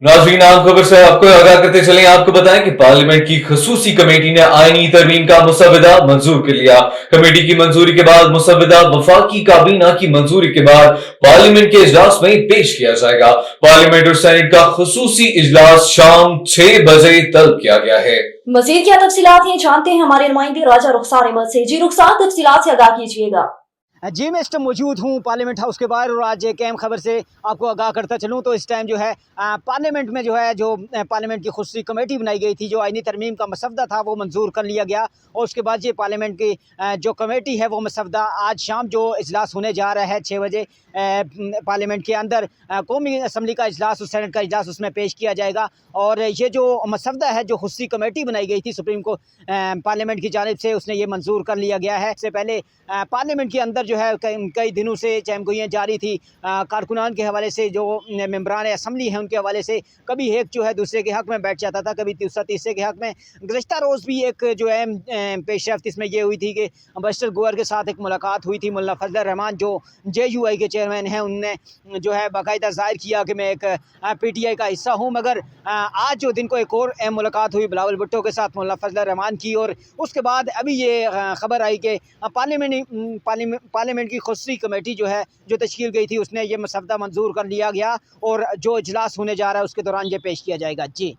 नाज़रीन, आम खबर से आपको आगाह करते चलें। आपको बताएं कि पार्लियामेंट की खसूसी कमेटी ने आईनी तरमीम का मुसव्वदा मंजूर कर लिया। कमेटी की मंजूरी के बाद मुसव्वदा वफाकी काबीना की मंजूरी के बाद पार्लियामेंट के इजलास में पेश किया जाएगा। पार्लियामेंट और सेनेट का खसूसी इजलास शाम 6 बजे तलब किया गया है। मजीद क्या तफसीलात हैं जानते हैं हमारे नुमाइंदे राजा रुखसार अहमद से। जी रुखसार, तफसीलात से आगाह कीजिएगा। जी मैं इस टाइम मौजूद हूँ पार्लियामेंट हाउस के बाहर और आज एक अहम खबर से आपको आगाह करता चलूँ तो इस टाइम जो है पार्लियामेंट में जो पार्लियामेंट की खुसूसी कमेटी बनाई गई थी, जो आईनी तरमीम का मसवदा था वो मंजूर कर लिया गया और उसके बाद ये पार्लियामेंट की जो कमेटी है वो मसवदा आज शाम जो इजलास होने जा रहा है 6 बजे पार्लियामेंट के अंदर कौमी असम्बली का इजलास और सेनेट का इजलास उसमें पेश किया जाएगा। और ये जो मसवदा है, जो खुसूसी कमेटी बनाई गई थी सुप्रीम कोर्ट पार्लियामेंट की जानिब से, उसने ये मंजूर कर लिया गया है। इससे पहले पार्लियामेंट के अंदर जो है कई दिनों से चहमगोइयाँ जारी थी कारकुनान के हवाले से, जो मेम्बरान असम्बली हैं उनके हवाले से। कभी एक जो है दूसरे के हक़ में बैठ जाता था, कभी दूसरा तीसरे के हक़ में। गुज़श्ता रोज़ भी एक जो है पेशरफ्त इसमें ये हुई थी कि अम्बेसडर गोवर के साथ एक मुलाकात हुई थी। मुल्ला फजल रहमान जो JUI के चेयरमैन हैं, उनने जो है बाकायदा ज़ाहिर किया कि मैं एक PTI का हिस्सा हूँ। मगर आज जो दिन को एक और अहम मुलाकात हुई बिलावल भुट्टो के साथ मुल्ला फजल रहमान की, और उसके बाद अभी ये खबर आई कि पार्लियामेंट की खुसूसी कमेटी जो है जो तश्कील गई थी, उसने ये मसवदा मंजूर कर लिया गया और जो इजलास होने जा रहा है उसके दौरान ये पेश किया जाएगा। जी।